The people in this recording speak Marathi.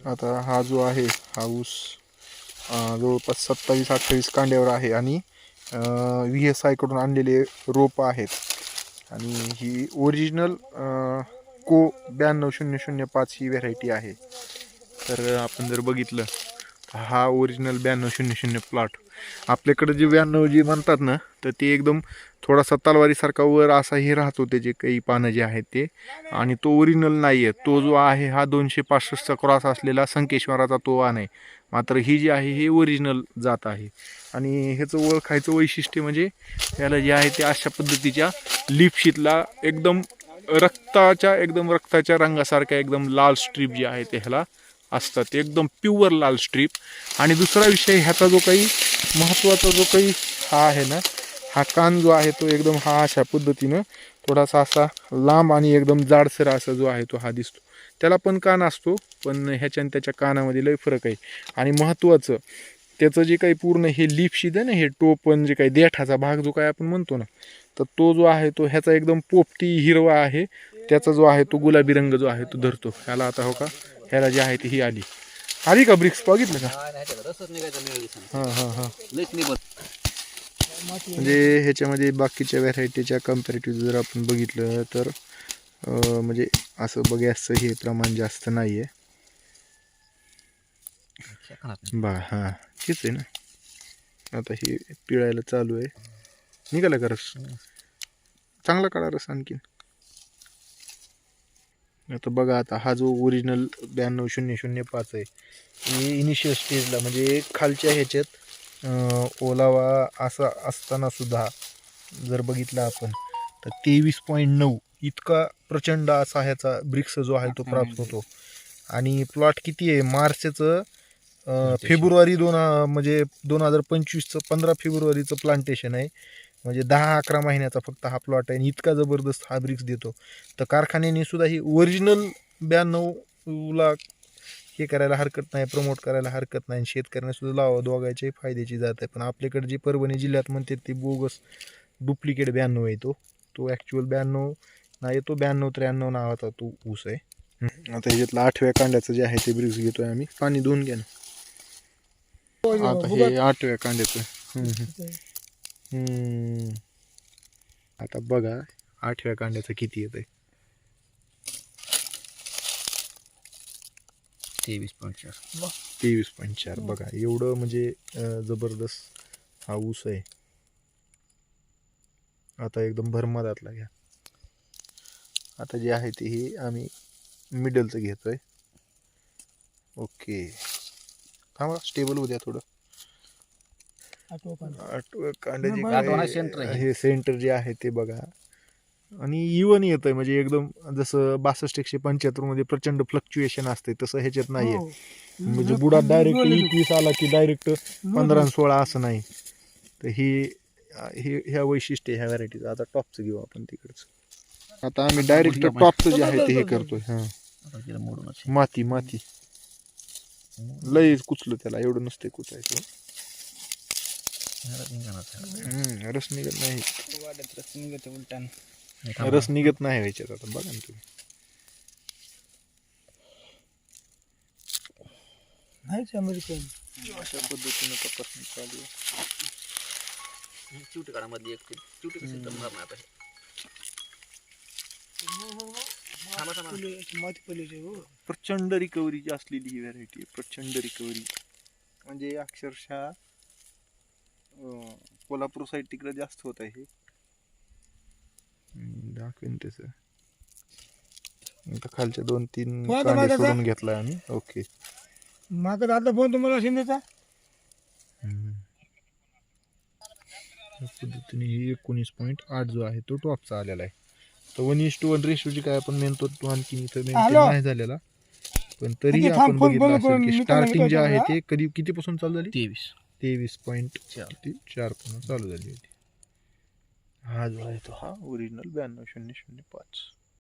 आता हा जो आहे हा ऊस जवळपास 27-28 कांड्यावर आहे आणि VSI कडून आणलेले रोप आहेत आणि ही ओरिजिनल को 920005 ही व्हरायटी आहे. तर आपण जर बघितलं हा ओरिजिनल 9200 प्लॉट. आपल्याकडे जे 92 जी म्हणतात ना तर ते एकदम थोडासा तलवारीसारखा वर असाही राहतो त्याचे काही पानं जे आहेत ते, आणि तो ओरिजिनल नाही आहे. तो जो आहे हा 265चा क्रॉस असलेला संकेश्वराचा तो वाण आहे. मात्र ही जी आहे ही ओरिजिनल जात आहे आणि ह्याचं ओळखायचं वैशिष्ट्य म्हणजे याला जे आहे ते अशा पद्धतीच्या लिपशीतला एकदम रक्ताच्या रंगासारख्या एकदम लाल स्ट्रीप जी आहे ते ह्याला असतात, एकदम प्युअर लाल स्ट्रीप. आणि दुसरा विषय ह्याचा जो काही महत्त्वाचा जो काही हा आहे ना, हा कान जो आहे तो एकदम हा अशा पद्धतीनं थोडासा असा लांब आणि एकदम जाडसर असा जो आहे तो हा दिसतो. त्याला पण कान असतो, पण ह्याच्या आणि त्याच्या कानामध्ये लय फरक आहे. आणि महत्त्वाचं त्याचं जे काही पूर्ण हे लीफशीत आहे ना, हे टोपण जे काही देठाचा भाग जो काही आपण म्हणतो ना, तर तो जो आहे तो ह्याचा एकदम पोपटी हिरवा आहे. त्याचा जो आहे तो गुलाबी रंग जो आहे तो धरतो. ह्याला आता हो का, ह्याला जे आहे ती ही आली का ब्रिक्स बघितलं का? हां हां हां. म्हणजे ह्याच्यामध्ये बाकीच्या व्हरायटीच्या कम्पॅरेटिव्ह जर आपण बघितलं तर म्हणजे असं बघ्याचं हे प्रमाण जास्त नाही आहे बा. हां तेच आहे ना. आता हे पिळायला चालू आहे. निघाला का रस? चांगला काढा रस आणखीन. आता बघा, आता हा जो ओरिजिनल 920005 आहे हे इनिशियल स्टेजला म्हणजे खालच्या ह्याच्यात ओलावा असा असताना सुद्धा जर बघितला आपण तर 23.9 इतका प्रचंड असा ह्याचा ब्रिक्स जो आहे तो प्राप्त होतो. आणि प्लॉट किती आहे मार्चचं फेब्रुवारी म्हणजे 2025चं 15 फेब्रुवारीचं प्लांटेशन आहे. म्हणजे 10-11 महिन्याचा फक्त हा प्लॉट आहे आणि इतका जबरदस्त हा ब्रिक्स देतो. तर कारखान्याने सुद्धा ही ओरिजिनल 92ला हे करायला हरकत नाही, प्रमोट करायला हरकत नाही. शेतकऱ्यांना सुद्धा लावा दोघांच्याही फायद्याची जात आहे. पण आपल्याकडे जी परभणी जिल्ह्यात म्हणते ते बोगस डुप्लिकेट 92 आहे. तो ॲक्च्युअल 92 नाही, तो 92-93 नावाचा तो ऊस आहे. आता ह्याच्यातलं 8व्या कांड्याचं जे आहे ते ब्रिक्स घेतोय आम्ही. पाणी धुवून घ्या ना. आता हे 8व्या कांड्याचं. आता बघा 8व्या कांड्याचं किती येत आहे. 23.4 बघा, एवढं म्हणजे जबरदस्त हा ऊस आहे. आता एकदम भरमरातला घ्या. आता जे आहे ते हे आम्ही मिडलचं घेतोय. ओके थांबा, स्टेबल होऊ द्या थोडं. 8व्या कांड्याचे हे सेंटर जे आहे ते बघा. आणि इवन येत आहे म्हणजे एकदम जसं 62-175 मध्ये प्रचंड फ्लक्च्युएशन असते तसं ह्याच्यात नाहीये. म्हणजे बुडा डायरेक्ट 21 आला की डायरेक्ट 15-16 असं नाही. तर ह्या वैशिष्ट्य ह्या व्हरायटीचं. आता टॉपचं घेऊ आपण तिकडचं. आता आम्ही डायरेक्ट टॉपचं जे आहे ते हे करतोय. हां माती लय कुचलं, त्याला एवढं नसते कुचायचं. रस निघत नाही, रस निघत नाही व्हायच्यात. आता बघा ना तुम्ही, अशा पद्धतीनं तपासणी चालू आहे. प्रचंड रिकव्हरी असलेली ही व्हरायटी आहे. प्रचंड रिकव्हरी म्हणजे अक्षरशः कोल्हापूर साईड तिकडे जास्त होत आहे. दाखवेन तसं. आता खालच्या 2-3 कांडे सोडून घेतलाय आम्ही. ओके माझा आता फोन तुम्हाला शिंदेचा पद्धतीने 19.8 जो आहे तो टॉपचा आलेला आहे. तर 1:1 रेशोची काय आपण मेनतो तो आणखी इथं नाही झालेला, पण तरी आपण बघितलं असेल की स्टार्टिंग जे आहे ते कधी कितीपासून चालू झाली. 23.4 पासून चालू झाली होती. हा जो आहे तो हा ओरिजिनल 920005.